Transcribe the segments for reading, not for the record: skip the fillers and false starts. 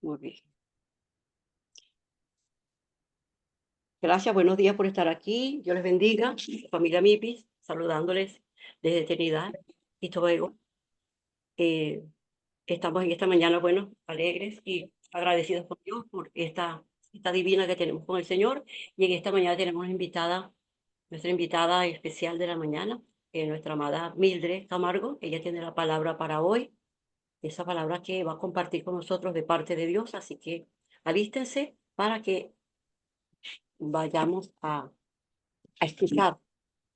Muy bien. Gracias, buenos días por estar aquí. Dios les bendiga. Familia MIPIS, saludándoles desde Trinidad y Tobago. Eh, Estamos en esta mañana, bueno, alegres y agradecidos con Dios por esta divina que tenemos con el Señor. Y en esta mañana tenemos una invitada, nuestra invitada especial de la mañana, nuestra amada Mildred Camargo. Ella tiene la palabra para hoy, esa palabra que va a compartir con nosotros de parte de Dios. Así que alístense para que vayamos a escuchar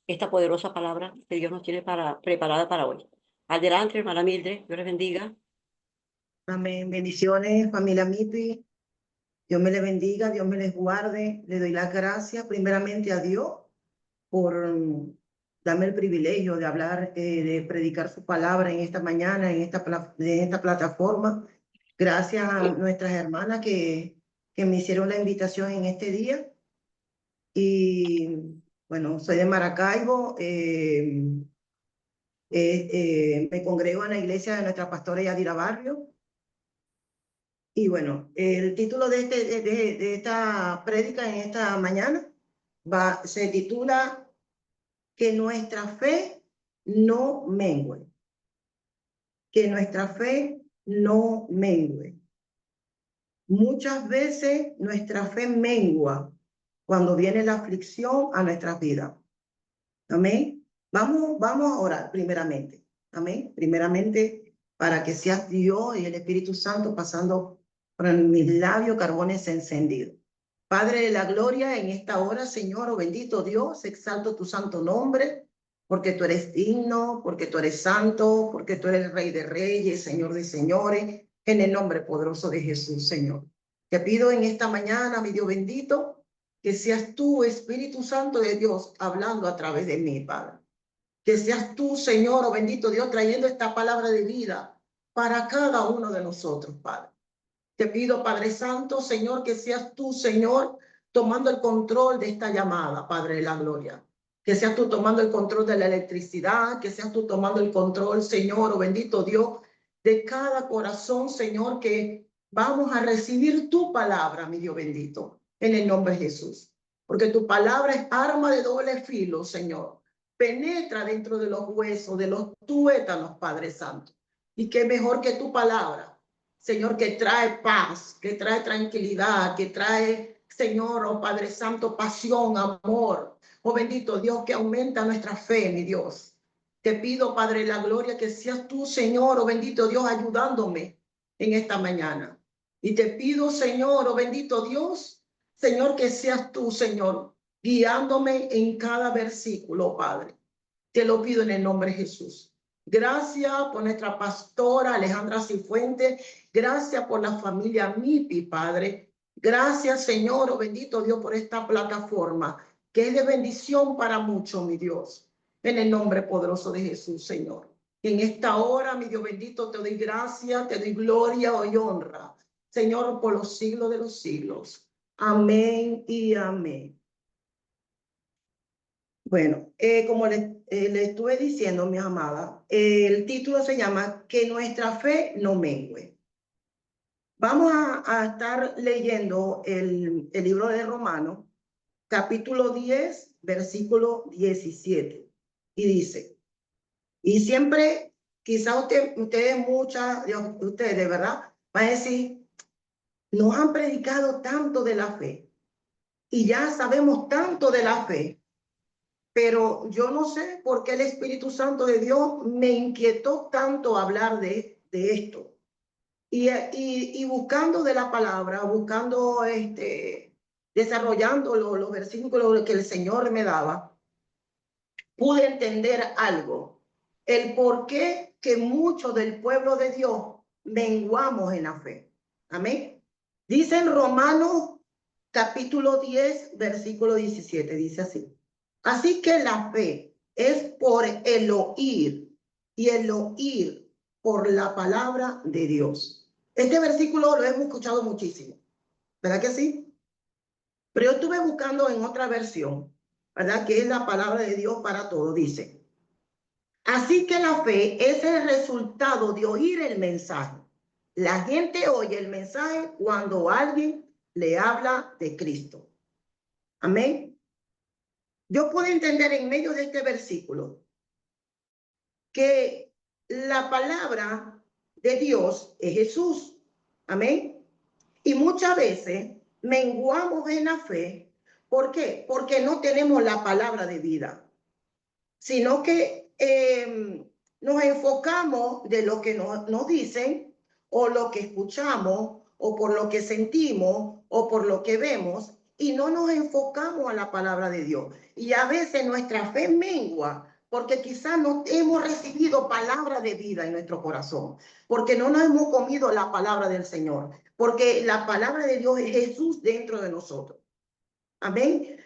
esta poderosa palabra que Dios nos tiene preparada para hoy. Adelante, hermana Mildred, Dios les bendiga. Amén. Bendiciones, familia MIPI. Dios me les bendiga, Dios me les guarde. Le doy las gracias primeramente a Dios por darme el privilegio de hablar, de predicar su palabra en esta mañana, en esta plataforma. Gracias a nuestras hermanas que me hicieron la invitación en este día. Y bueno, soy de Maracaibo. Me congrego en la iglesia de nuestra pastora Yadira Barrio. Y bueno, el título de esta prédica en esta mañana se titula Que nuestra fe no mengue. Que nuestra fe no mengue. Muchas veces nuestra fe mengua cuando viene la aflicción a nuestras vidas. Amén. Vamos a orar primeramente. Amén. Primeramente para que seas Dios y el Espíritu Santo pasando por mis labios carbones encendidos. Padre de la gloria, en esta hora, Señor, oh bendito Dios, exalto tu santo nombre, porque tú eres digno, porque tú eres santo, porque tú eres Rey de reyes, Señor de señores, en el nombre poderoso de Jesús, Señor. Te pido en esta mañana, mi Dios bendito, que seas tú, Espíritu Santo de Dios, hablando a través de mí, Padre. Que seas tú, Señor, oh bendito Dios, trayendo esta palabra de vida para cada uno de nosotros, Padre. Te pido, Padre Santo, Señor, que seas tú, Señor, tomando el control de esta llamada, Padre de la gloria. Que seas tú tomando el control de la electricidad, que seas tú tomando el control, Señor, oh bendito Dios, de cada corazón, Señor, que vamos a recibir tu palabra, mi Dios bendito, en el nombre de Jesús. Porque tu palabra es arma de doble filo, Señor. Penetra dentro de los huesos, de los tuétanos, Padre Santo. Y qué mejor que tu palabra, Señor, que trae paz, que trae tranquilidad, que trae, Señor, oh Padre Santo, pasión, amor. Oh bendito Dios, que aumenta nuestra fe, mi Dios. Te pido, Padre de la gloria, que seas tú, Señor, oh bendito Dios, ayudándome en esta mañana. Y te pido, Señor, oh bendito Dios, Señor, que seas tú, Señor, guiándome en cada versículo, Padre. Te lo pido en el nombre de Jesús. Gracias por nuestra pastora Alejandra Cifuentes. Gracias por la familia MIPI, Padre. Gracias, Señor, oh bendito Dios, por esta plataforma que es de bendición para muchos, mi Dios. En el nombre poderoso de Jesús, Señor. En esta hora, mi Dios bendito, te doy gracias, te doy gloria y honra, Señor, por los siglos de los siglos. Amén y amén. Bueno, como le estuve diciendo, mi amada, el título se llama Que nuestra fe no mengue. Vamos a estar leyendo el libro de Romanos, capítulo 10, versículo 17. Y dice, y siempre, quizá muchas de ustedes, ¿verdad? Van a decir, nos han predicado tanto de la fe y ya sabemos tanto de la fe. Pero yo no sé por qué el Espíritu Santo de Dios me inquietó tanto hablar de esto. Y buscando de la palabra, buscando, desarrollando los versículos que el Señor me daba, pude entender algo. El por qué que muchos del pueblo de Dios menguamos en la fe. Amén. Dice en Romanos capítulo 10, versículo 17, dice así. Así que la fe es por el oír y el oír por la palabra de Dios. Este versículo lo hemos escuchado muchísimo, ¿verdad que sí? Pero yo estuve buscando en otra versión, ¿verdad? Que es la palabra de Dios para todo, dice. Así que la fe es el resultado de oír el mensaje. La gente oye el mensaje cuando alguien le habla de Cristo. Amén. Yo puedo entender en medio de este versículo que la palabra de Dios es Jesús. Amén. Y muchas veces menguamos en la fe. ¿Por qué? Porque no tenemos la palabra de vida, sino que nos enfocamos de lo que nos dicen o lo que escuchamos o por lo que sentimos o por lo que vemos y no nos enfocamos a la palabra de Dios. Y a veces nuestra fe mengua porque quizás no hemos recibido palabra de vida en nuestro corazón, porque no nos hemos comido la palabra del Señor, porque la palabra de Dios es Jesús dentro de nosotros. Amén.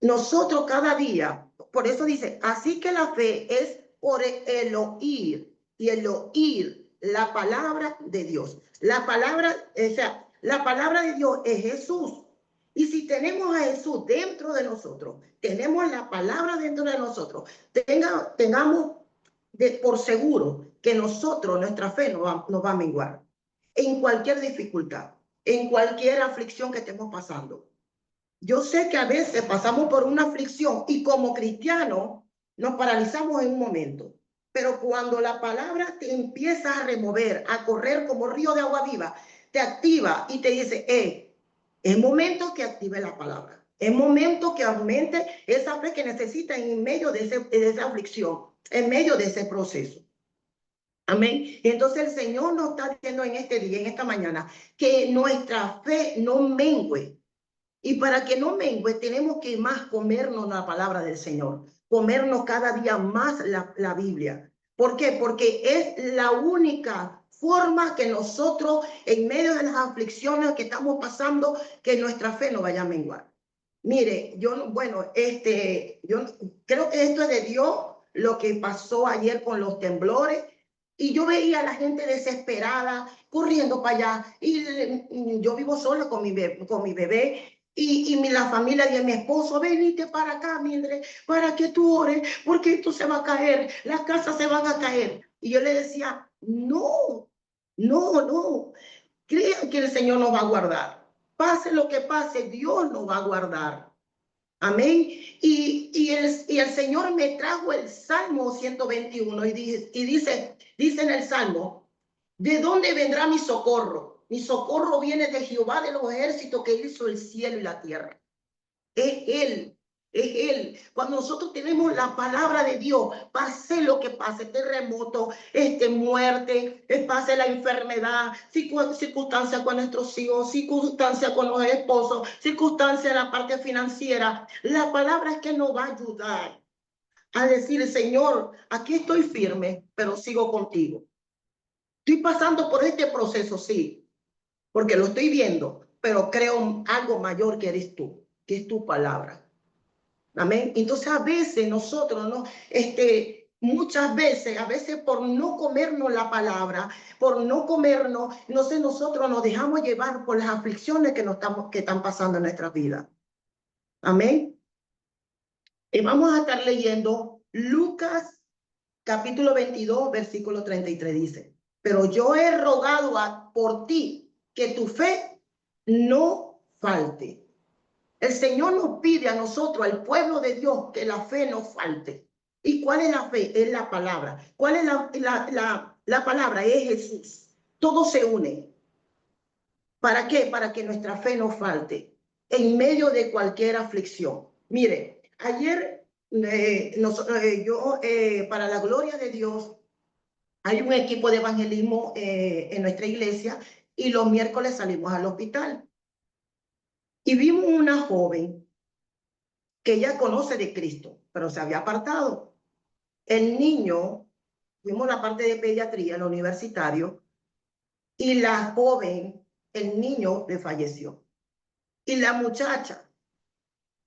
Nosotros cada día, por eso dice, así que la fe es por el oír y el oír la palabra de Dios. La palabra, o sea, la palabra de Dios es Jesús. Y si tenemos a Jesús dentro de nosotros, tenemos la palabra dentro de nosotros, tengamos por seguro que nosotros, nuestra fe nos va a menguar en cualquier dificultad, en cualquier aflicción que estemos pasando. Yo sé que a veces pasamos por una aflicción y como cristianos nos paralizamos en un momento, pero cuando la palabra te empieza a remover, a correr como río de agua viva, te activa y te dice, es momento que active la palabra, es momento que aumente esa fe que necesita en medio de esa aflicción, en medio de ese proceso. Amén. Y entonces el Señor nos está diciendo en este día, en esta mañana, que nuestra fe no mengue. Y para que no mengue, tenemos que más comernos la palabra del Señor, comernos cada día más la Biblia. ¿Por qué? Porque es la única forma que nosotros, en medio de las aflicciones que estamos pasando, que nuestra fe no vaya a menguar. Mire, yo creo que esto es de Dios, lo que pasó ayer con los temblores. Y yo veía a la gente desesperada, corriendo para allá. Y yo vivo sola con mi bebé. Y la familia de mi esposo, venite para acá, Mildred, para que tú ores, porque esto se va a caer, las casas se van a caer. Y yo le decía, no, no, crean que el Señor nos va a guardar. Pase lo que pase, Dios nos va a guardar. Amén. Y el Señor me trajo el Salmo 121 y dice en el Salmo, ¿de dónde vendrá mi socorro? Mi socorro viene de Jehová de los ejércitos que hizo el cielo y la tierra. Es Él, es Él. Cuando nosotros tenemos la palabra de Dios, pase lo que pase, terremoto, muerte, pase la enfermedad, circunstancia con nuestros hijos, circunstancia con los esposos, circunstancia en la parte financiera, la palabra es que nos va a ayudar a decir, Señor, aquí estoy firme, pero sigo contigo. Estoy pasando por este proceso, sí, porque lo estoy viendo, pero creo algo mayor que eres tú, que es tu palabra. Amén. Entonces a veces nosotros, ¿no? Muchas veces, a veces por no comernos la palabra, por no comernos, no sé, nosotros nos dejamos llevar por las aflicciones que están pasando en nuestra vida. Amén. Y vamos a estar leyendo Lucas capítulo 22, versículo 33 dice, pero yo he rogado por ti que tu fe no falte. El Señor nos pide a nosotros, al pueblo de Dios, que la fe no falte. ¿Y cuál es la fe? Es la palabra. ¿Cuál es la palabra? Es Jesús. Todo se une. ¿Para qué? Para que nuestra fe no falte en medio de cualquier aflicción. Mire, ayer para la gloria de Dios, hay un equipo de evangelismo en nuestra iglesia y los miércoles salimos al hospital. Y vimos una joven que ella conoce de Cristo, pero se había apartado. El niño, vimos la parte de pediatría, el universitario, y la joven, el niño le falleció. Y la muchacha,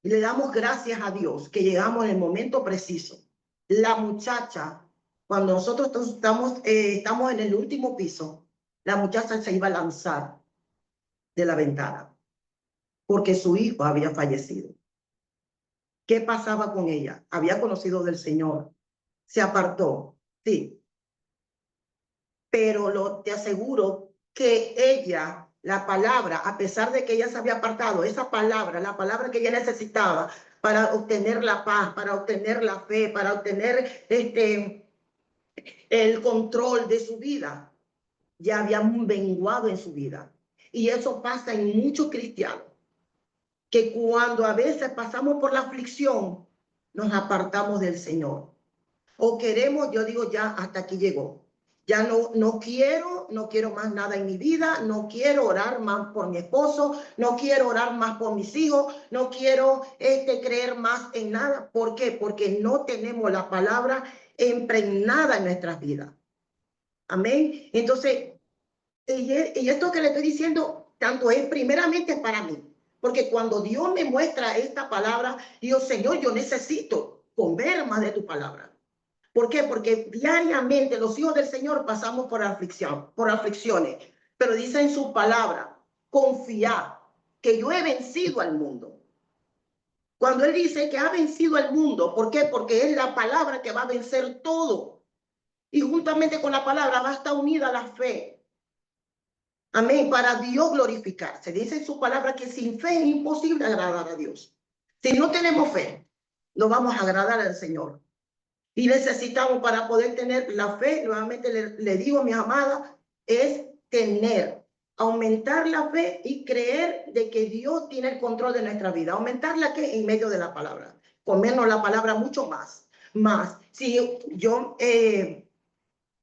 le damos gracias a Dios que llegamos en el momento preciso. La muchacha, cuando nosotros estamos en el último piso, la muchacha se iba a lanzar de la ventana porque su hijo había fallecido. ¿Qué pasaba con ella? Había conocido del Señor, se apartó, sí. Pero te aseguro que ella, la palabra, a pesar de que ella se había apartado, esa palabra, la palabra que ella necesitaba para obtener la paz, para obtener la fe, para obtener el control de su vida, ya había menguado en su vida. Y eso pasa en muchos cristianos, que cuando a veces pasamos por la aflicción, nos apartamos del Señor. O queremos, yo digo, ya hasta aquí llegó. Ya no quiero más nada en mi vida, no quiero orar más por mi esposo, no quiero orar más por mis hijos, no quiero creer más en nada. ¿Por qué? Porque no tenemos la palabra impregnada en nuestras vidas. Amén. Entonces, y esto que le estoy diciendo, tanto es primeramente para mí, porque cuando Dios me muestra esta palabra, digo, Señor, yo necesito comer más de tu palabra. ¿Por qué? Porque diariamente los hijos del Señor pasamos por aflicciones, pero dice en su palabra, confiad que yo he vencido al mundo. Cuando Él dice que ha vencido al mundo, ¿por qué? Porque es la palabra que va a vencer todo. Y juntamente con la palabra va a estar unida la fe. Amén. Para Dios glorificarse. Dice en su palabra que sin fe es imposible agradar a Dios. Si no tenemos fe, no vamos a agradar al Señor. Y necesitamos, para poder tener la fe, nuevamente le digo, mis amadas, es aumentar la fe y creer de que Dios tiene el control de nuestra vida. Aumentarla que en medio de la palabra. Comernos la palabra mucho más. Si yo,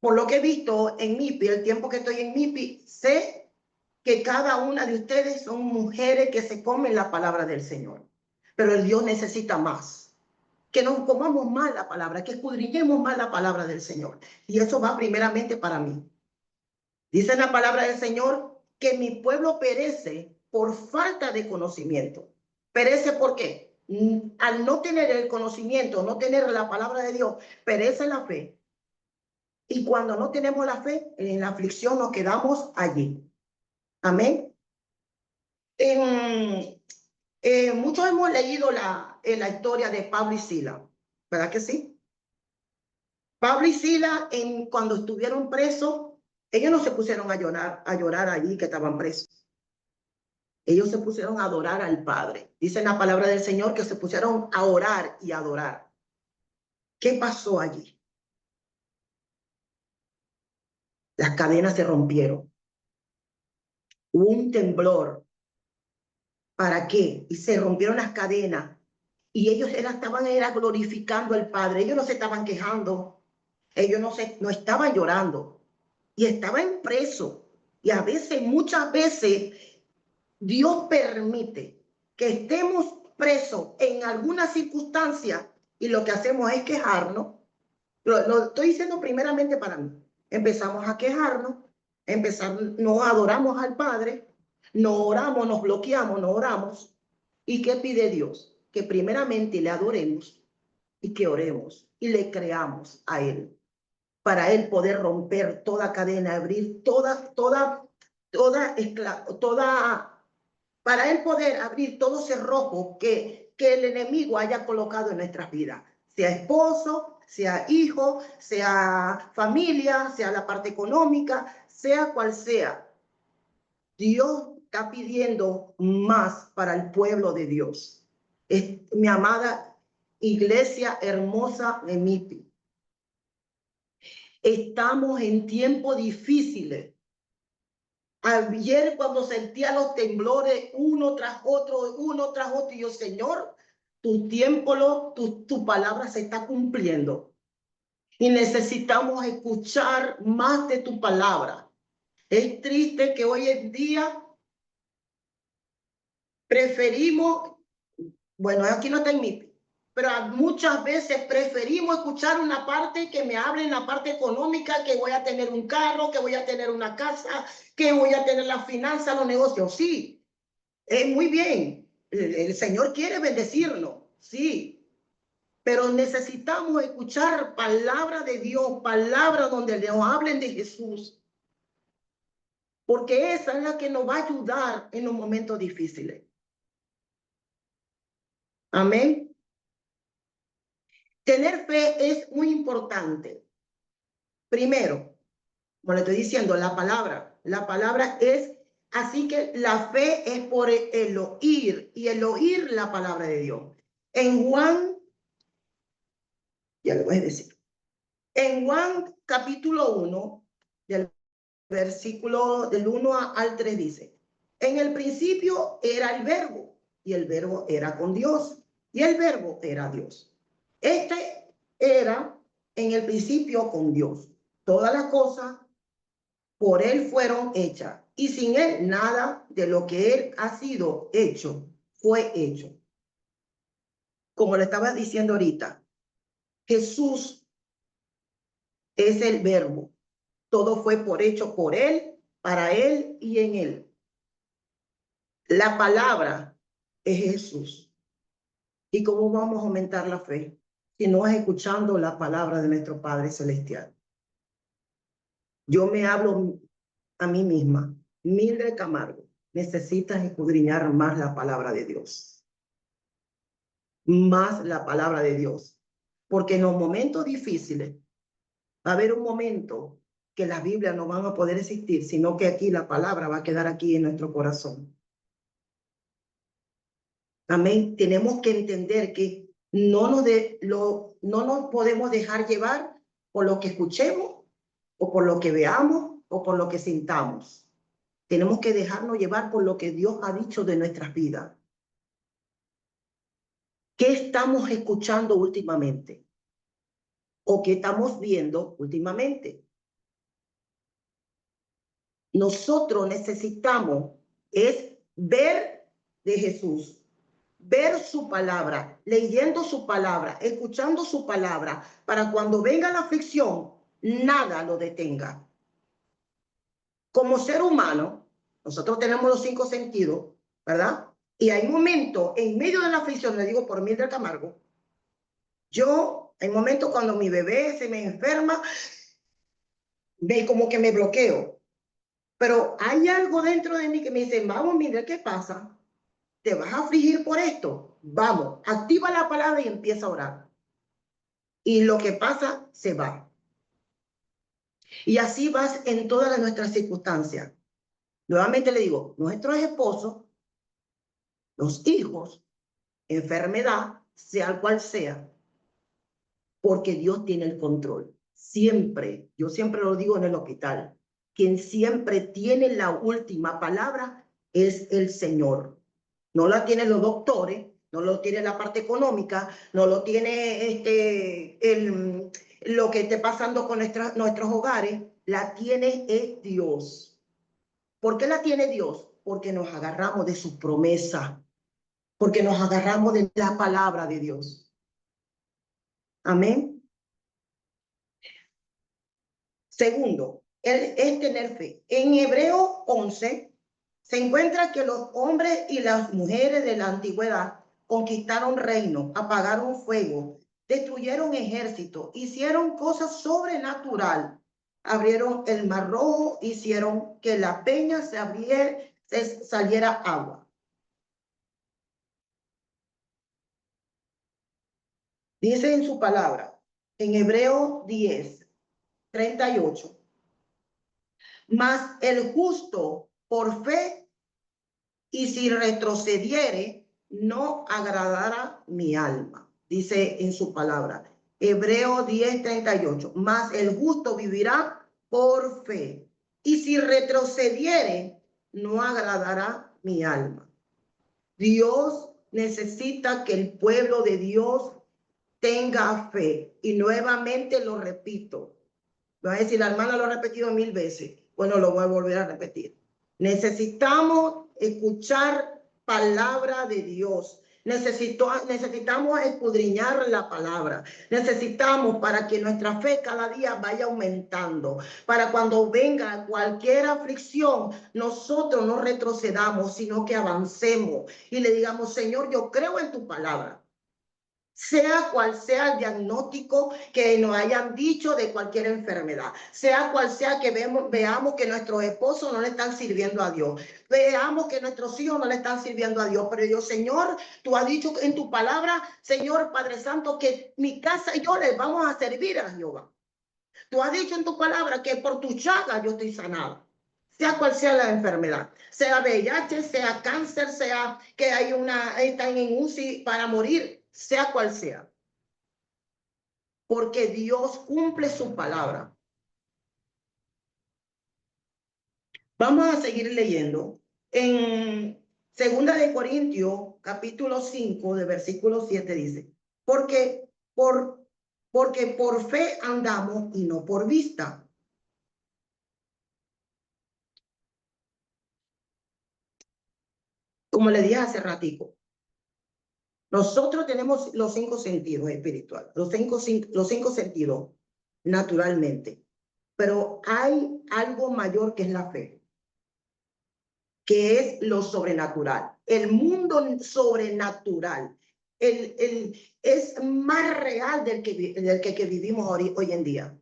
por lo que he visto en MIPI, el tiempo que estoy en MIPI, sé que cada una de ustedes son mujeres que se comen la palabra del Señor. Pero el Dios necesita más. Que nos comamos más la palabra, que escudriñemos más la palabra del Señor. Y eso va primeramente para mí. Dice en la palabra del Señor que mi pueblo perece por falta de conocimiento. ¿Perece por qué? Al no tener el conocimiento, no tener la palabra de Dios, perece la fe. Y cuando no tenemos la fe, en la aflicción nos quedamos allí. Amén. Muchos hemos leído la historia de Pablo y Sila, ¿verdad que sí? Pablo y Sila, cuando estuvieron presos, ellos no se pusieron a llorar allí que estaban presos. Ellos se pusieron a adorar al Padre. Dice en la palabra del Señor que se pusieron a orar y a adorar. ¿Qué pasó allí? Las cadenas se rompieron. Hubo un temblor. ¿Para qué? Y se rompieron las cadenas. Y ellos estaban glorificando al Padre. Ellos no se estaban quejando. Ellos no estaban llorando. Y estaban presos. Y a veces, muchas veces, Dios permite que estemos presos en alguna circunstancia y lo que hacemos es quejarnos. Lo estoy diciendo primeramente para mí. Empezamos a quejarnos, no adoramos al Padre, no oramos, nos bloqueamos, no oramos. ¿Y qué pide Dios? Que primeramente le adoremos y que oremos y le creamos a Él, para Él poder romper toda cadena, abrir para Él poder abrir todo cerrojo que el enemigo haya colocado en nuestras vidas, sea esposo, sea hijo, sea familia, sea la parte económica, sea cual sea. Dios está pidiendo más para el pueblo de Dios. Mi amada iglesia hermosa de MIPI. Estamos en tiempos difíciles. Ayer cuando sentía los temblores uno tras otro, y yo, Señor, tu palabra se está cumpliendo. Y necesitamos escuchar más de tu palabra. Es triste que hoy en día preferimos, bueno, aquí no está en mí, pero muchas veces preferimos escuchar una parte que me hable en la parte económica, que voy a tener un carro, que voy a tener una casa, que voy a tener la finanza, los negocios. Sí, es muy bien. El Señor quiere bendecirnos, sí, pero necesitamos escuchar palabra de Dios, palabra donde nos hablen de Jesús, porque esa es la que nos va a ayudar en los momentos difíciles. Amén. Tener fe es muy importante. Primero, como le estoy diciendo, la palabra. La palabra es, así que la fe es por el oír, y el oír la palabra de Dios. En Juan, ya le voy a decir, en Juan capítulo 1, del versículo del 1 al 3 dice, en el principio era el verbo, y el verbo era con Dios, y el verbo era Dios. Este era en el principio con Dios. Todas las cosas por él fueron hechas, y sin él nada de lo que él ha sido hecho fue hecho. Como le estaba diciendo ahorita, Jesús es el verbo. Todo fue por hecho por él, para él y en él. La palabra es Jesús. ¿Y cómo vamos a aumentar la fe? Si no es escuchando la palabra de nuestro Padre Celestial. Yo me hablo a mí misma, Mildred Camargo, necesitas escudriñar más la palabra de Dios. Más la palabra de Dios. Porque en los momentos difíciles va a haber un momento que las Biblias no van a poder existir, sino que aquí la palabra va a quedar aquí en nuestro corazón. Amén. Tenemos que entender que no nos podemos dejar llevar por lo que escuchemos o por lo que veamos o por lo que sintamos. Tenemos que dejarnos llevar por lo que Dios ha dicho de nuestras vidas. ¿Qué estamos escuchando últimamente? ¿O qué estamos viendo últimamente? Nosotros necesitamos es ver de Jesús, ver su palabra, leyendo su palabra, escuchando su palabra, para cuando venga la aflicción, nada lo detenga. Como ser humano, nosotros tenemos los 5 sentidos, ¿verdad? Y hay momentos, en medio de la aflicción, le digo por Mildred Camargo, hay momentos cuando mi bebé se me enferma, como que me bloqueo. Pero hay algo dentro de mí que me dice, vamos, Mildred, ¿qué pasa? ¿Te vas a afligir por esto? Vamos, activa la palabra y empieza a orar. Y lo que pasa, se va. Y así vas en todas nuestras circunstancias. Nuevamente le digo, nuestros esposos, los hijos, enfermedad, sea cual sea, porque Dios tiene el control. Siempre, yo siempre lo digo en el hospital, quien siempre tiene la última palabra es el Señor. No la tienen los doctores, no lo tiene la parte económica, no lo tiene lo que esté pasando con nuestros hogares, la tiene es Dios. ¿Por qué la tiene Dios? Porque nos agarramos de su promesa, porque nos agarramos de la palabra de Dios. Amén. Segundo, es tener fe. En Hebreo 11 se encuentra que los hombres y las mujeres de la antigüedad conquistaron reinos, apagaron fuego, destruyeron ejércitos, hicieron cosas sobrenaturales, abrieron el mar rojo, hicieron que la peña se abriera, saliera agua. Dice en su palabra, en Hebreo 10:38, mas el justo por fe, y si retrocediere, no agradará mi alma. Dice en su palabra, Hebreo 10:38, mas el justo vivirá por fe, y si retrocediere, no agradará mi alma. Dios necesita que el pueblo de Dios tenga fe. Y nuevamente lo repito. Va a decir, la hermana lo ha repetido 1000 veces. Bueno, lo voy a volver a repetir. Necesitamos escuchar palabra de Dios. Necesitamos escudriñar la palabra. Necesitamos para que nuestra fe cada día vaya aumentando. Para cuando venga cualquier aflicción, nosotros no retrocedamos, sino que avancemos y le digamos, Señor, yo creo en tu palabra. Sea cual sea el diagnóstico que nos hayan dicho de cualquier enfermedad, sea cual sea que veamos que nuestros esposos no le están sirviendo a Dios, veamos que nuestros hijos no le están sirviendo a Dios, pero yo, Señor, tú has dicho en tu palabra, Señor Padre Santo, que mi casa y yo les vamos a servir a Jehová. Tú has dicho en tu palabra que por tu llaga yo estoy sanado. sea cual sea la enfermedad, sea VIH, sea cáncer, sea que están en UCI para morir, sea cual sea. Porque Dios cumple su palabra. Vamos a seguir leyendo. En 2 Corintios, capítulo 5, de versículo 7 dice, porque por fe andamos y no por vista. Como le dije hace ratico, nosotros tenemos los 5 sentidos espirituales, los cinco sentidos naturalmente, pero hay algo mayor que es la fe, que es lo sobrenatural, el mundo sobrenatural, es más real del que vivimos hoy en día,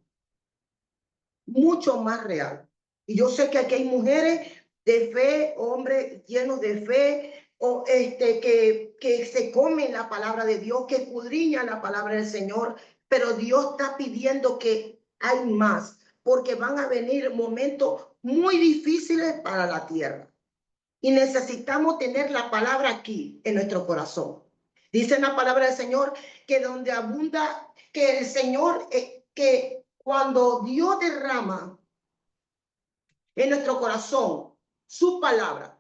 mucho más real. Y yo sé que aquí hay mujeres de fe, hombres llenos de fe, o que se comen la palabra de Dios, que escudriñan la palabra del Señor, pero Dios está pidiendo que hay más, porque van a venir momentos muy difíciles para la tierra. Y necesitamos tener la palabra aquí en nuestro corazón. Dice en la palabra del Señor que donde abunda, que el Señor, que cuando Dios derrama en nuestro corazón su palabra,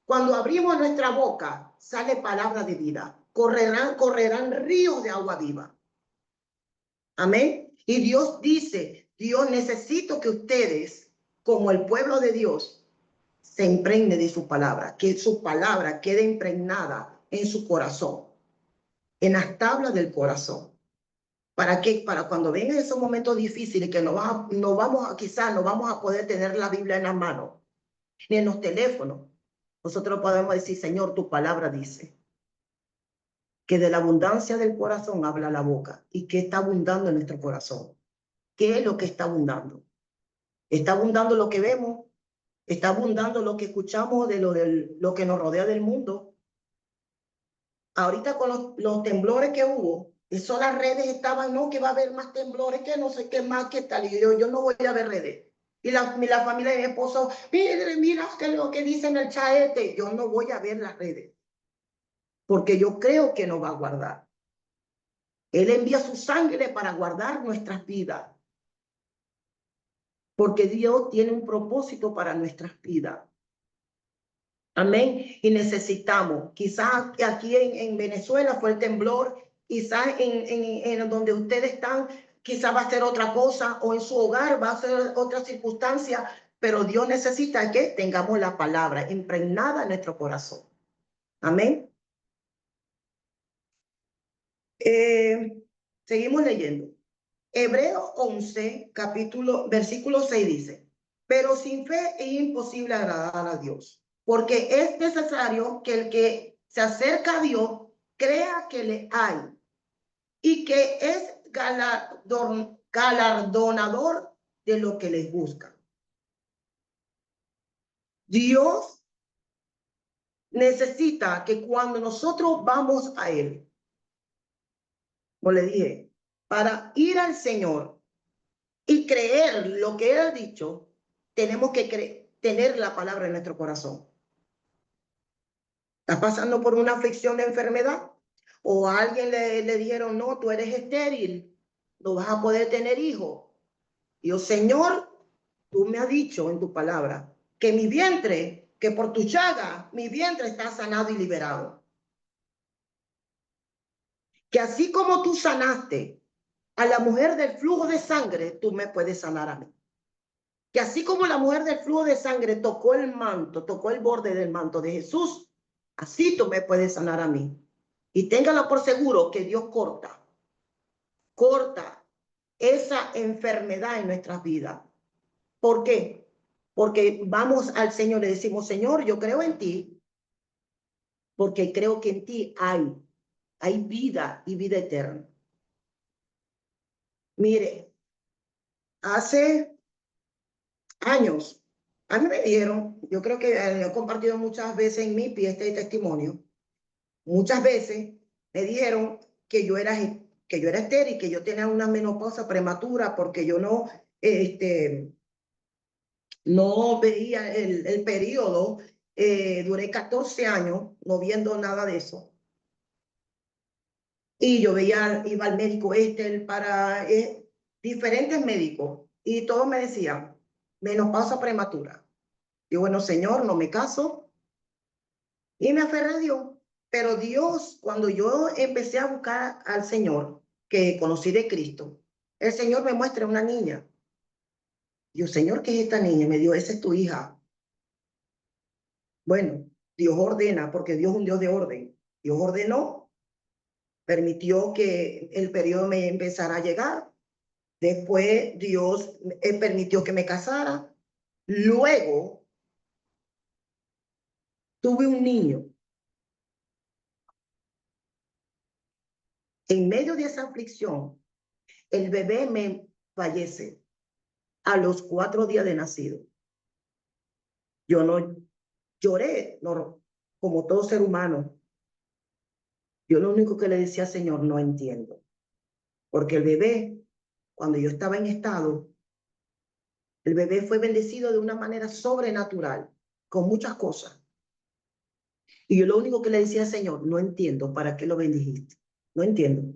cuando abrimos nuestra boca, sale palabra de vida. Correrán ríos de agua viva. Amén. Y Dios dice, Dios, necesito que ustedes, como el pueblo de Dios, se impregne de su palabra, que su palabra quede impregnada en su corazón, en las tablas del corazón. ¿Para qué? Para cuando vengan esos momentos difíciles que quizás no vamos a poder tener la Biblia en la mano, ni en los teléfonos. Nosotros podemos decir, Señor, tu palabra dice que de la abundancia del corazón habla la boca. ¿Y qué está abundando en nuestro corazón? ¿Qué es lo que está abundando? ¿Está abundando lo que vemos? ¿Está abundando lo que escuchamos de lo que nos rodea del mundo? Ahorita con los temblores que hubo, eso las redes estaban, no, que va a haber más temblores, que no sé qué más, qué tal. Y yo no voy a ver redes. Y la familia de mi esposo, mira lo que dice en el chaete. Yo no voy a ver las redes, porque yo creo que nos va a guardar. Él envía su sangre para guardar nuestras vidas, porque Dios tiene un propósito para nuestras vidas. Amén. Y necesitamos, quizás aquí en Venezuela fue el temblor, quizás en donde ustedes están, quizás va a ser otra cosa, o en su hogar va a ser otra circunstancia, pero Dios necesita que tengamos la palabra impregnada en nuestro corazón. Amén. Seguimos leyendo. Hebreos 11, versículo 6 dice, pero sin fe es imposible agradar a Dios, porque es necesario que el que se acerca a Dios crea que le hay y que es galardonador de lo que les busca. Dios necesita que cuando nosotros vamos a Él, como le dije, para ir al Señor y creer lo que Él ha dicho, tenemos que tener la palabra en nuestro corazón. ¿Estás pasando por una aflicción de enfermedad? ¿O a alguien le dijeron, no, tú eres estéril, no vas a poder tener hijos? Y yo, Señor, tú me has dicho en tu palabra que mi vientre, que por tu llaga, mi vientre está sanado y liberado. Que así como tú sanaste a la mujer del flujo de sangre, tú me puedes sanar a mí. Que así como la mujer del flujo de sangre tocó el manto, tocó el borde del manto de Jesús, así tú me puedes sanar a mí. Y téngalo por seguro que Dios corta esa enfermedad en nuestras vidas. ¿Por qué? Porque vamos al Señor y le decimos, Señor, yo creo en ti, porque creo que en ti hay vida y vida eterna. Mire, hace años, a mí me dijeron, yo creo que he compartido muchas veces en mi pie este testimonio, muchas veces me dijeron que yo era estéril, que yo tenía una menopausa prematura porque yo no, no veía el periodo. Duré 14 años no viendo nada de eso. Y yo veía, iba al médico para diferentes médicos y todos me decían, menopausa prematura. Yo, bueno, Señor, no me caso y me aferré a Dios. Pero Dios, cuando yo empecé a buscar al Señor, que conocí de Cristo, el Señor me muestra una niña. Yo, Señor, ¿qué es esta niña? Me dijo, esa es tu hija. Bueno, Dios ordena, porque Dios es un Dios de orden. Dios ordenó, permitió que el periodo me empezara a llegar. Después Dios permitió que me casara. Luego tuve un niño. En medio de esa aflicción, el bebé me fallece a los 4 días de nacido. Yo no lloré, no, como todo ser humano. Yo lo único que le decía, Señor, no entiendo. Porque el bebé, cuando yo estaba en estado, el bebé fue bendecido de una manera sobrenatural, con muchas cosas. Y yo lo único que le decía, Señor, no entiendo para qué lo bendijiste. No entiendo.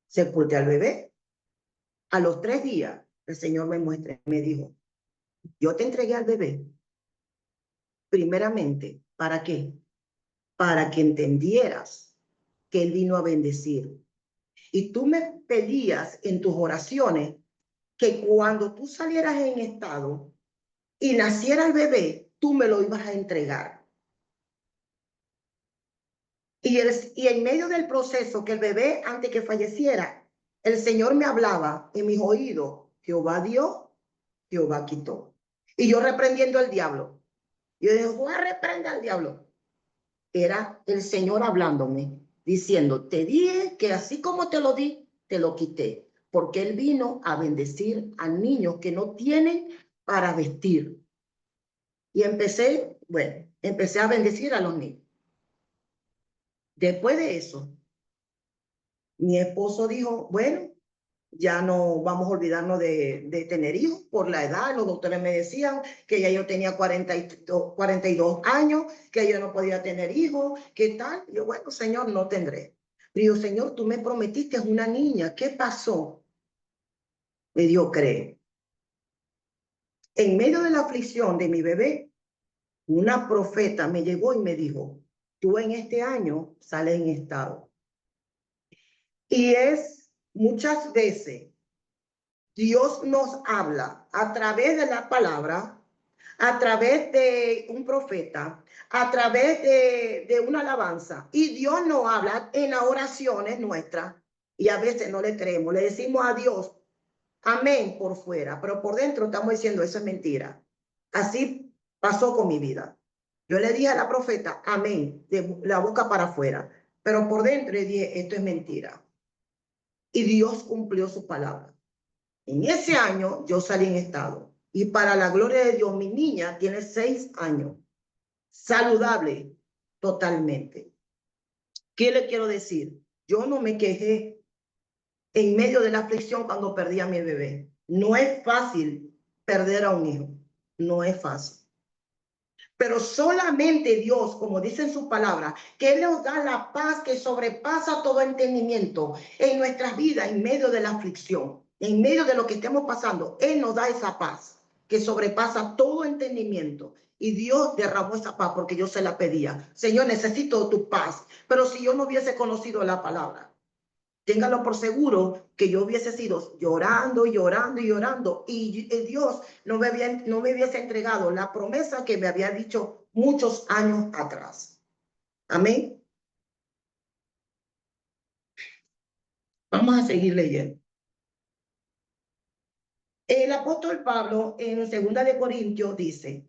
Sepulté al bebé. A los 3 días, el Señor me muestra, me dijo, yo te entregué al bebé, primeramente, ¿para qué? Para que entendieras que Él vino a bendecir. Y tú me pedías en tus oraciones que cuando tú salieras en estado y naciera el bebé, tú me lo ibas a entregar. Y en medio del proceso que el bebé, antes que falleciera, el Señor me hablaba en mis oídos, Jehová dio, Jehová quitó. Y yo reprendiendo al diablo. Yo dije, voy a reprender al diablo. Era el Señor hablándome, diciendo, te dije que así como te lo di, te lo quité. Porque Él vino a bendecir a niños que no tienen para vestir. Y empecé a bendecir a los niños. Después de eso, mi esposo dijo, bueno, ya no vamos a olvidarnos de tener hijos por la edad. Los doctores me decían que ya yo tenía 42 años, que yo no podía tener hijos, ¿qué tal? Yo, bueno, Señor, no tendré. Digo, Señor, tú me prometiste una niña, ¿qué pasó? Me dio cree. En medio de la aflicción de mi bebé, una profeta me llegó y me dijo, tú en este año sales en estado. Y es muchas veces Dios nos habla a través de la palabra, a través de un profeta, a través de una alabanza. Y Dios nos habla en las oraciones nuestras. Y a veces no le creemos. Le decimos a Dios, amén por fuera, pero por dentro estamos diciendo, eso es mentira. Así pasó con mi vida. Yo le dije a la profeta, amén, de la boca para afuera. Pero por dentro le dije, esto es mentira. Y Dios cumplió su palabra. En ese año yo salí en estado y para la gloria de Dios, mi niña tiene 6 años, saludable totalmente. ¿Qué le quiero decir? Yo no me quejé en medio de la aflicción cuando perdí a mi bebé. No es fácil perder a un hijo, no es fácil. Pero solamente Dios, como dice en su palabra, que Él nos da la paz que sobrepasa todo entendimiento en nuestras vidas en medio de la aflicción, en medio de lo que estemos pasando. Él nos da esa paz que sobrepasa todo entendimiento. Y Dios derramó esa paz porque yo se la pedía. Señor, necesito tu paz. Pero si yo no hubiese conocido la palabra, téngalo por seguro que yo hubiese sido llorando, llorando y llorando. Y Dios no me hubiese entregado la promesa que me había dicho muchos años atrás. Amén. Vamos a seguir leyendo. El apóstol Pablo en 2 dice,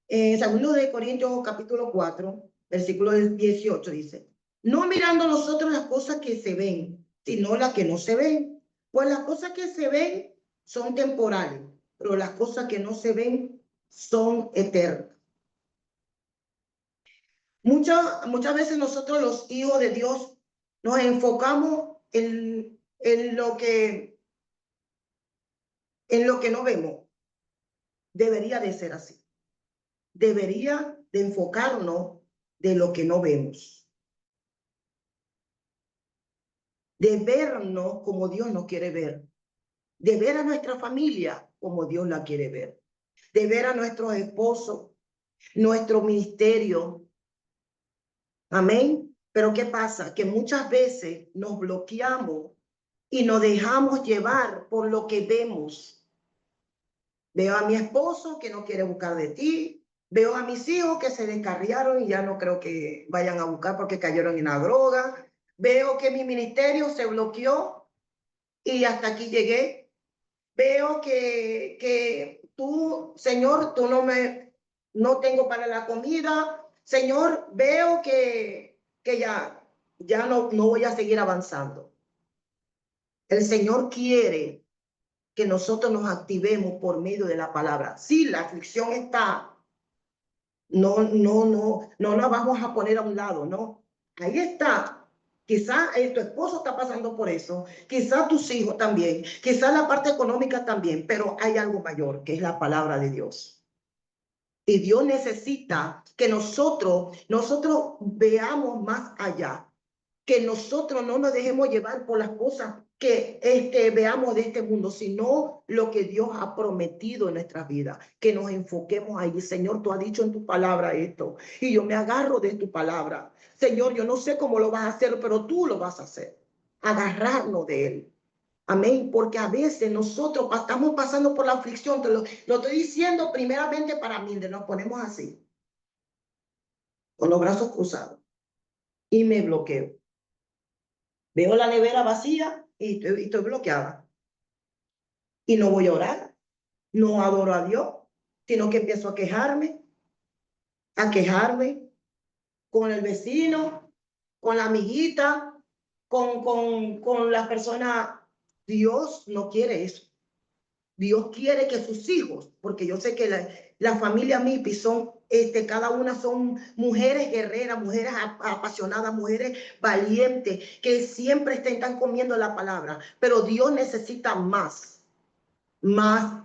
en 2 capítulo 4, versículo 18 dice, no mirando nosotros las cosas que se ven, sino las que no se ven. Pues las cosas que se ven son temporales, pero las cosas que no se ven son eternas. Muchas veces nosotros los hijos de Dios nos enfocamos en lo que en lo que no vemos. Debería de ser así. Debería de enfocarnos de lo que no vemos. De vernos como Dios nos quiere ver. De ver a nuestra familia como Dios la quiere ver. De ver a nuestros esposos, nuestro ministerio. Amén. Pero ¿qué pasa? Que muchas veces nos bloqueamos y nos dejamos llevar por lo que vemos. Veo a mi esposo que no quiere buscar de ti. Veo a mis hijos que se descarriaron y ya no creo que vayan a buscar porque cayeron en la droga. Veo que mi ministerio se bloqueó y hasta aquí llegué. Veo que tú, Señor, tú no tengo para la comida. Señor, veo que ya no voy a seguir avanzando. El Señor quiere que nosotros nos activemos por medio de la palabra. Sí, la aflicción está. No la vamos a poner a un lado, no. Ahí está. Quizá tu esposo está pasando por eso, quizá tus hijos también, quizá la parte económica también, pero hay algo mayor, que es la palabra de Dios. Y Dios necesita que nosotros veamos más allá, que nosotros no nos dejemos llevar por las cosas que veamos de este mundo, sino lo que Dios ha prometido en nuestras vidas, que nos enfoquemos ahí. Señor, tú has dicho en tu palabra esto, y yo me agarro de tu palabra. Señor, yo no sé cómo lo vas a hacer, pero tú lo vas a hacer. Agarrarnos de él. Amén, porque a veces nosotros estamos pasando por la aflicción, lo estoy diciendo primeramente para mí, nos ponemos así, con los brazos cruzados, y me bloqueo. Veo la nevera vacía y estoy bloqueada. Y no voy a orar, no adoro a Dios, sino que empiezo a quejarme con el vecino, con la amiguita, con la persona. Dios no quiere eso. Dios quiere que sus hijos, porque yo sé que la familia MIPI son, cada una son mujeres guerreras, mujeres apasionadas, mujeres valientes, que siempre están comiendo la palabra, pero Dios necesita más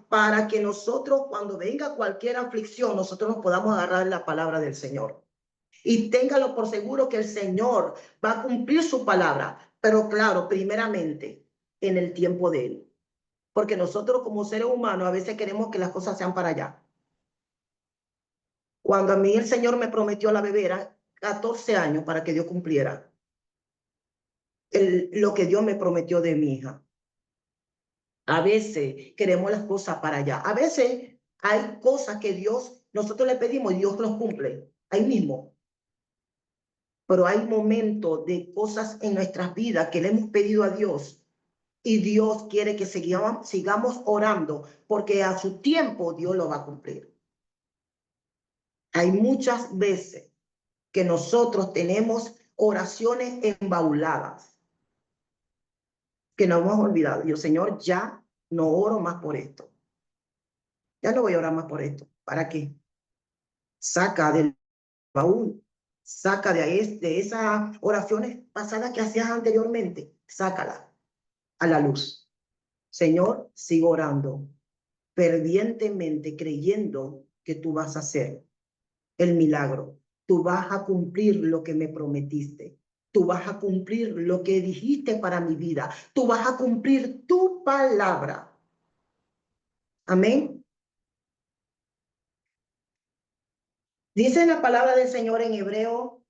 para que nosotros, cuando venga cualquier aflicción, nosotros nos podamos agarrar la palabra del Señor. Y téngalo por seguro que el Señor va a cumplir su palabra, pero claro, primeramente en el tiempo de Él. Porque nosotros como seres humanos a veces queremos que las cosas sean para allá. Cuando a mí el Señor me prometió la bebera, 14 años para que Dios cumpliera lo que Dios me prometió de mi hija. A veces queremos las cosas para allá. A veces hay cosas que nosotros le pedimos y Dios los cumple ahí mismo. Pero hay momentos de cosas en nuestras vidas que le hemos pedido a Dios y Dios quiere que sigamos orando porque a su tiempo Dios lo va a cumplir. Hay muchas veces que nosotros tenemos oraciones embauladas que nos hemos olvidado. Yo, Señor, ya no oro más por esto. Ya no voy a orar más por esto. ¿Para qué? Saca del baúl, saca de esas oraciones pasadas que hacías anteriormente, sácala a la luz. Señor, sigo orando fervientemente, creyendo que tú vas a hacer el milagro. Tú vas a cumplir lo que me prometiste. Tú vas a cumplir lo que dijiste para mi vida. Tú vas a cumplir tu palabra. Amén. Dice la palabra del Señor en Hebreo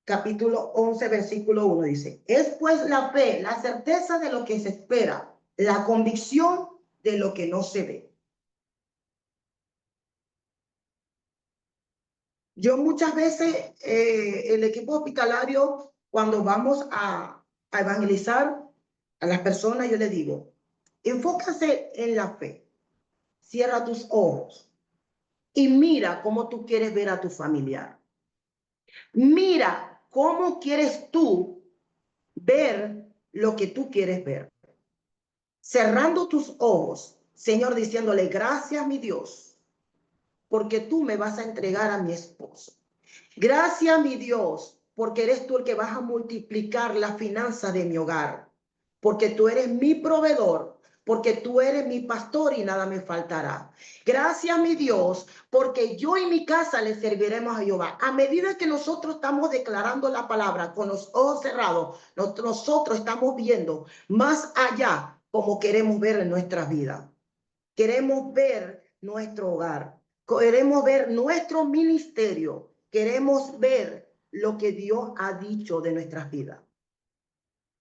capítulo 11, versículo 1. Dice, es pues la fe, la certeza de lo que se espera, la convicción de lo que no se ve. Yo muchas veces, el equipo hospitalario, cuando vamos a evangelizar a las personas, yo les digo, enfócase en la fe, cierra tus ojos y mira cómo tú quieres ver a tu familiar. Mira cómo quieres tú ver lo que tú quieres ver. Cerrando tus ojos, Señor, diciéndole, gracias, mi Dios, porque tú me vas a entregar a mi esposo. Gracias, mi Dios, porque eres tú el que vas a multiplicar la finanza de mi hogar, porque tú eres mi proveedor, porque tú eres mi pastor y nada me faltará. Gracias, mi Dios, porque yo y mi casa le serviremos a Jehová. A medida que nosotros estamos declarando la palabra con los ojos cerrados, nosotros estamos viendo más allá como queremos ver en nuestras vidas. Queremos ver nuestro hogar, queremos ver nuestro ministerio, queremos ver lo que Dios ha dicho de nuestras vidas.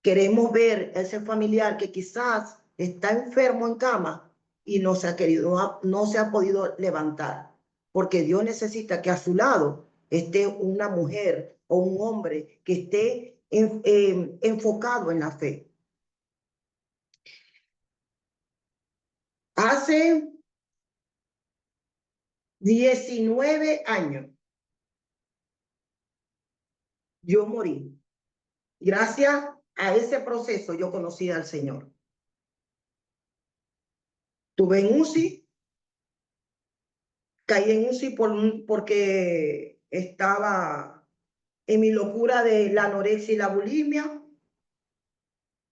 Queremos ver ese familiar que quizás está enfermo en cama y no se ha podido levantar, porque Dios necesita que a su lado esté una mujer o un hombre que esté enfocado en la fe. Hace 19 años yo morí. Gracias a ese proceso yo conocí al Señor. Tuve en UCI, caí en UCI porque estaba en mi locura de la anorexia y la bulimia.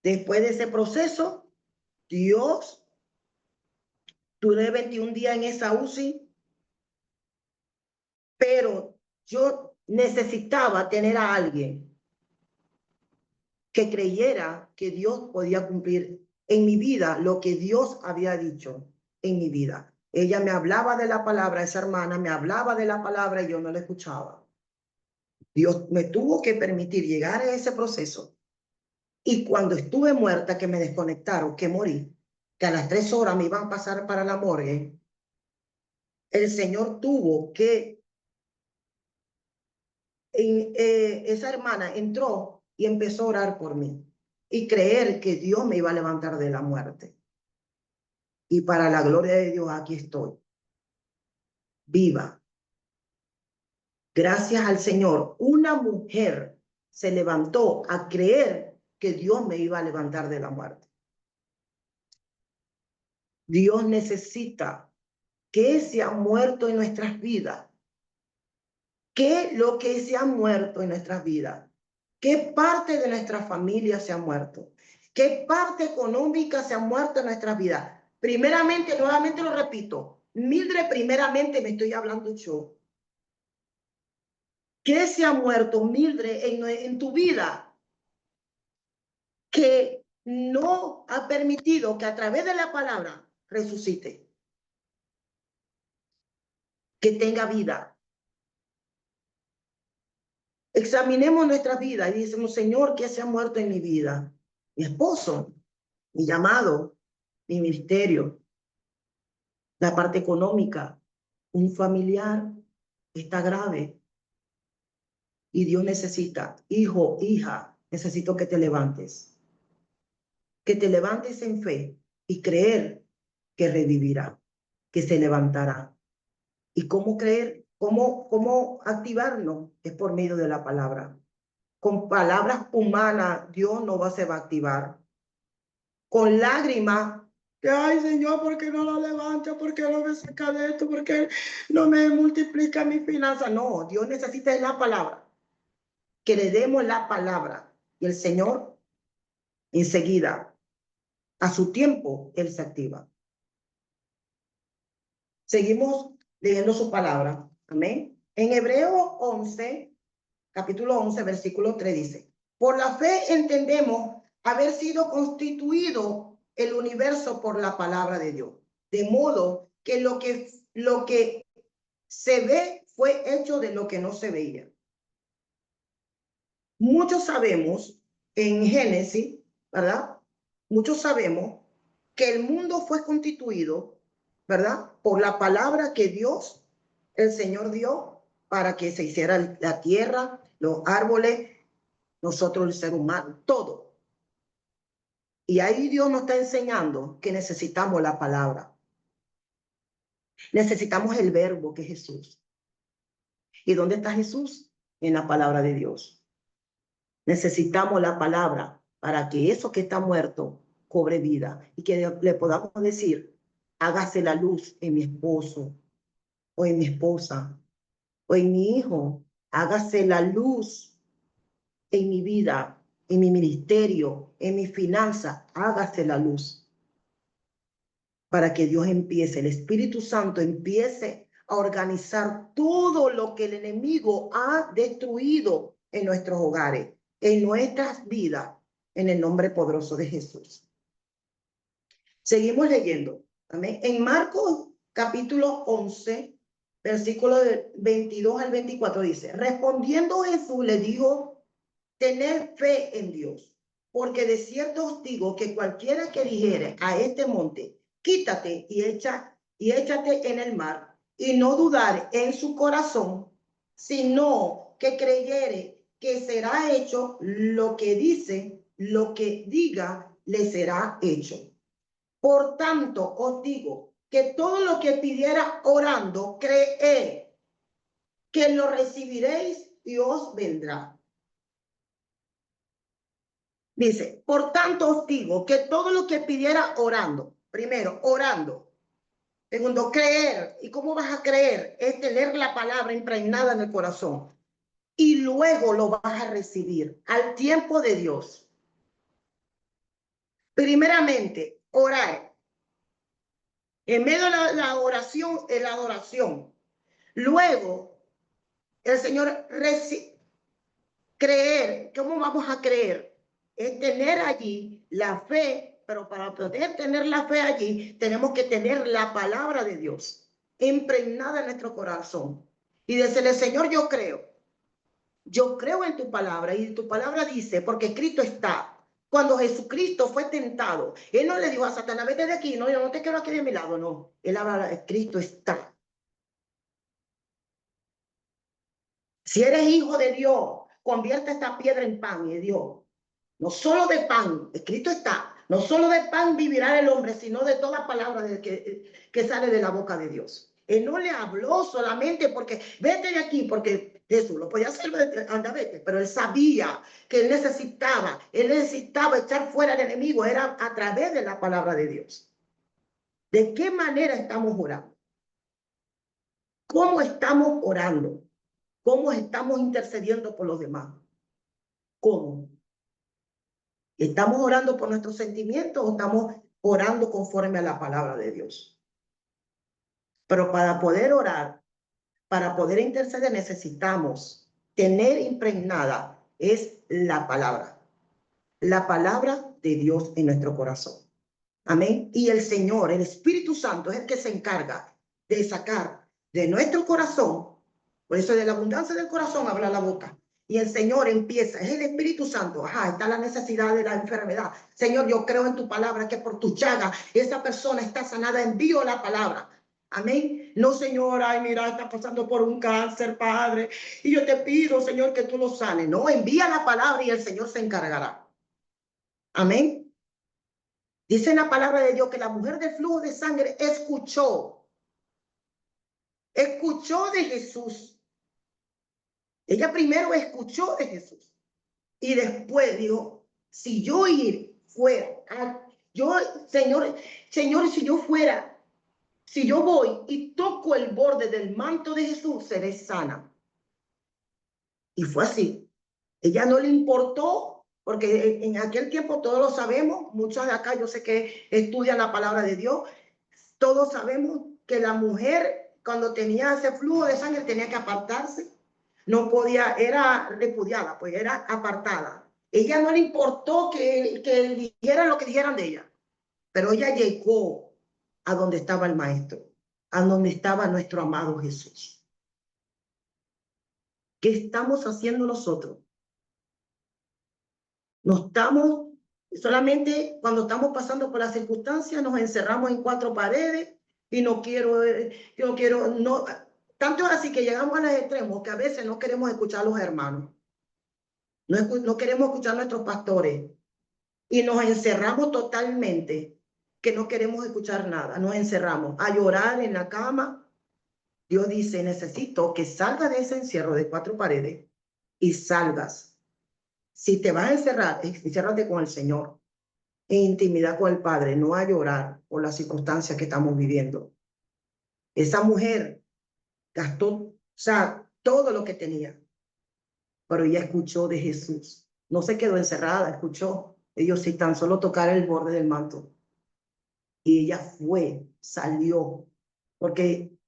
Después de ese proceso, Dios, duré 21 días en esa UCI, pero yo necesitaba tener a alguien que creyera que Dios podía cumplir en mi vida lo que Dios había dicho en mi vida. Ella me hablaba de la palabra, esa hermana me hablaba de la palabra y yo no la escuchaba. Dios me tuvo que permitir llegar a ese proceso. Y cuando estuve muerta, que me desconectaron, que morí, que a las 3 horas me iban a pasar para la morgue, el Señor tuvo que, esa hermana entró y empezó a orar por mí y creer que Dios me iba a levantar de la muerte. Y para la gloria de Dios, aquí estoy, viva. Gracias al Señor, una mujer se levantó a creer que Dios me iba a levantar de la muerte. Dios necesita que se ha muerto en nuestras vidas. ¿Qué lo que se ha muerto en nuestras vidas? ¿Qué parte de nuestra familia se ha muerto? ¿Qué parte económica se ha muerto en nuestras vidas? Primeramente, nuevamente lo repito, Mildred, primeramente me estoy hablando yo. ¿Qué se ha muerto, Mildred, en tu vida que no ha permitido que a través de la palabra resucite, que tenga vida? Examinemos nuestra vida y decimos, Señor, ¿qué se ha muerto en mi vida? Mi esposo, mi llamado, mi ministerio, la parte económica, un familiar está grave y Dios necesita, hijo, hija, necesito que te levantes en fe y creer que revivirá, que se levantará. ¿Y cómo creer? ¿Cómo activarnos? Es por medio de la palabra. Con palabras humanas, Dios no se va a activar. Con lágrimas, que ay Señor, ¿por qué no lo levanta? ¿Por qué no me saca de esto? ¿Por qué no me multiplica mi finanza? No, Dios necesita la palabra. Que le demos la palabra. Y el Señor, enseguida, a su tiempo, Él se activa. Seguimos leyendo su palabra. Amén. En Hebreo 11, capítulo 11, versículo 3 dice, por la fe entendemos haber sido constituido el universo por la palabra de Dios. De modo que lo que se ve fue hecho de lo que no se veía. Muchos sabemos en Génesis, ¿verdad? Muchos sabemos que el mundo fue constituido, ¿verdad? Por la palabra que Dios, el Señor dio para que se hiciera la tierra, los árboles, nosotros el ser humano, todo. Y ahí Dios nos está enseñando que necesitamos la palabra. Necesitamos el verbo que es Jesús. ¿Y dónde está Jesús? En la palabra de Dios. Necesitamos la palabra para que eso que está muerto cobre vida y que le podamos decir, hágase la luz en mi esposo o en mi esposa o en mi hijo, hágase la luz en mi vida, en mi ministerio, en mi finanza, hágase la luz. para que Dios empiece, el Espíritu Santo empiece a organizar todo lo que el enemigo ha destruido en nuestros hogares, en nuestras vidas, en el nombre poderoso de Jesús. Seguimos leyendo. Amén. En Marcos capítulo 11, versículo 22 al 24 dice, respondiendo Jesús le dijo, tened fe en Dios, porque de cierto os digo que cualquiera que dijere a este monte, quítate y échate en el mar, y no dudar en su corazón, sino que creyere que será hecho lo que dice, lo que diga, le será hecho. Por tanto, os digo que todo lo que pidiera orando, creed que lo recibiréis y os vendrá. Dice, por tanto os digo que todo lo que pidiera orando, primero, orando. Segundo, creer. ¿Y cómo vas a creer? Es tener la palabra impregnada en el corazón. Y luego lo vas a recibir al tiempo de Dios. Primeramente, orar. En medio de la oración, es la adoración. Luego, el Señor creer. ¿Cómo vamos a creer? Es tener allí la fe, pero para poder tener la fe allí, tenemos que tener la palabra de Dios impregnada en nuestro corazón. Y decirle, Señor, yo creo en tu palabra, y tu palabra dice, porque escrito está. Cuando Jesucristo fue tentado, él no le dijo a Satanás, vete de aquí, no, yo no te quiero aquí de mi lado, no. Él habla, Cristo está. Si eres hijo de Dios, convierte esta piedra en pan, y Dios. No solo de pan, escrito está, no solo de pan vivirá el hombre, sino de toda palabra que sale de la boca de Dios. Él no le habló solamente porque, vete de aquí, porque Jesús lo podía hacer, anda, vete, pero él sabía que él necesitaba echar fuera al enemigo, era a través de la palabra de Dios. ¿De qué manera estamos orando? ¿Cómo estamos orando? ¿Cómo estamos intercediendo por los demás? ¿Cómo? ¿Estamos orando por nuestros sentimientos o estamos orando conforme a la palabra de Dios? Pero para poder orar, para poder interceder, necesitamos tener impregnada es la palabra de Dios en nuestro corazón. Amén. Y el Señor, el Espíritu Santo, es el que se encarga de sacar de nuestro corazón, por eso de la abundancia del corazón habla la boca. Y el Señor empieza, es el Espíritu Santo. Ajá, está la necesidad de la enfermedad. Señor, yo creo en tu palabra, que por tu llaga esa persona está sanada. Envío la palabra. Amén. No, Señor, ay, mira, está pasando por un cáncer, Padre. Y yo te pido, Señor, que tú lo sanes. No, envía la palabra y el Señor se encargará. Amén. Dice en la palabra de Dios que la mujer del flujo de sangre escuchó de Jesús. Ella primero escuchó de Jesús y después dijo, si yo ir fuera, Señor, si yo fuera, si yo voy y toco el borde del manto de Jesús, seré sana. Y fue así. Ella no le importó, porque en aquel tiempo todos lo sabemos, muchos de acá yo sé que estudian la palabra de Dios, todos sabemos que la mujer cuando tenía ese flujo de sangre tenía que apartarse, no podía, era repudiada, pues era apartada. Ella no le importó que dijeran lo que dijeran de ella, pero ella llegó a donde estaba el maestro, a donde estaba nuestro amado Jesús. ¿Qué estamos haciendo nosotros? No estamos, solamente cuando estamos pasando por las circunstancias, nos encerramos en cuatro paredes y no quiero, no. Tanto es así que llegamos a los extremos que a veces no queremos escuchar a los hermanos. No queremos escuchar a nuestros pastores. Y nos encerramos totalmente, que no queremos escuchar nada. Nos encerramos a llorar en la cama. Dios dice, necesito que salgas de ese encierro de cuatro paredes y salgas. Si te vas a encerrar, enciérrate con el Señor, en intimidad con el Padre, no a llorar por las circunstancias que estamos viviendo. Esa mujer gastó, o sea, todo lo que tenía, pero ella escuchó de Jesús. No se quedó encerrada, escuchó. Ellos sí tan solo tocar el borde del manto. Y ella salió, porque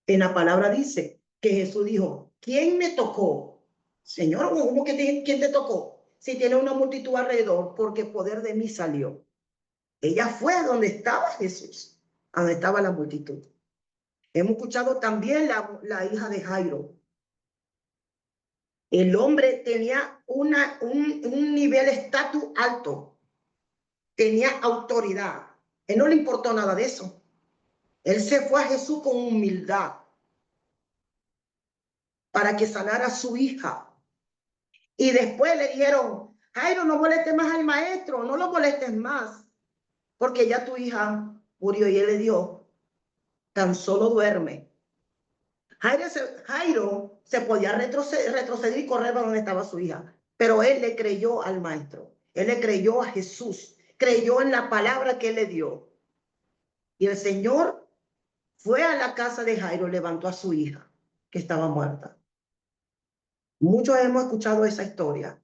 en la palabra dice que Jesús dijo, ¿quién me tocó? Señor, ¿quién te tocó? Si tiene una multitud alrededor, porque poder de mí salió. Ella fue a donde estaba Jesús, a donde estaba la multitud. Hemos escuchado también la hija de Jairo. El hombre tenía un nivel de estatus alto, tenía autoridad. Él no le importó nada de eso. Él se fue a Jesús con humildad para que sanara a su hija. Y después le dijeron, Jairo, no molestes más al maestro, no lo molestes más, porque ya tu hija murió. Y él le dijo, tan solo duerme. Jairo se podía retroceder y correr para donde estaba su hija, pero él le creyó al maestro, él le creyó a Jesús, creyó en la palabra que él le dio. Y el Señor fue a la casa de Jairo, levantó a su hija, que estaba muerta. Muchos hemos escuchado esa historia,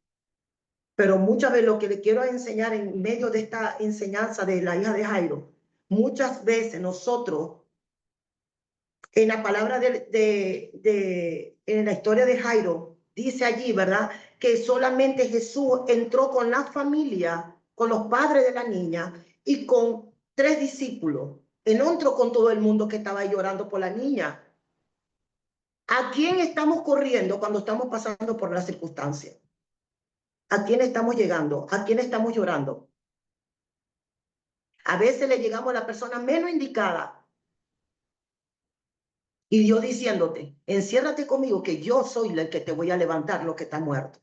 pero muchas veces lo que le quiero enseñar en medio de esta enseñanza de la hija de Jairo, muchas veces nosotros, en la palabra en la historia de Jairo, dice allí, ¿verdad? Que solamente Jesús entró con la familia, con los padres de la niña y con 3 discípulos. Él no entró con todo el mundo que estaba llorando por la niña. ¿A quién estamos corriendo cuando estamos pasando por la circunstancia? ¿A quién estamos llegando? ¿A quién estamos llorando? A veces le llegamos a la persona menos indicada. Y Dios diciéndote, enciérrate conmigo, que yo soy el que te voy a levantar lo que está muerto.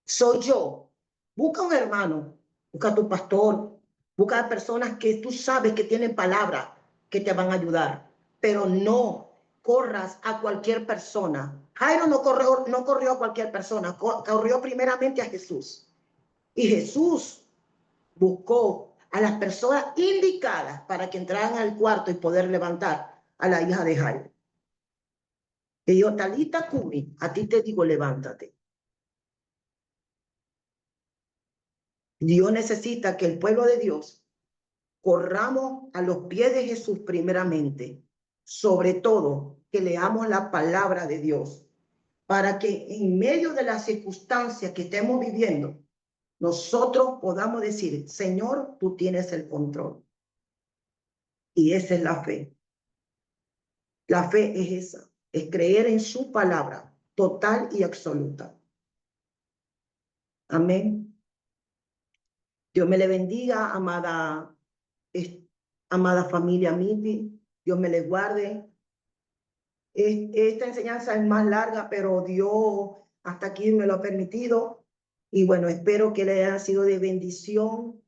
Soy yo. Busca un hermano, busca a tu pastor, busca a personas que tú sabes que tienen palabra que te van a ayudar, pero no corras a cualquier persona. Jairo no corrió a cualquier persona, corrió primeramente a Jesús. Y Jesús buscó a las personas indicadas para que entraran al cuarto y poder levantar a la hija de Jairo. Le dijo, Talita Cumi, a ti te digo, levántate. Dios necesita que el pueblo de Dios corramos a los pies de Jesús primeramente, sobre todo que leamos la palabra de Dios, para que en medio de las circunstancias que estemos viviendo, nosotros podamos decir, Señor, tú tienes el control. Y esa es la fe. La fe es esa, es creer en su palabra total y absoluta. Amén. Dios me le bendiga, amada familia MIPI. Dios me les guarde. Esta enseñanza es más larga, pero Dios hasta aquí me lo ha permitido. Y bueno, espero que les haya sido de bendición.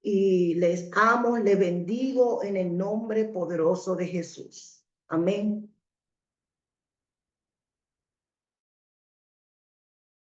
Y les amo, les bendigo en el nombre poderoso de Jesús. Amén.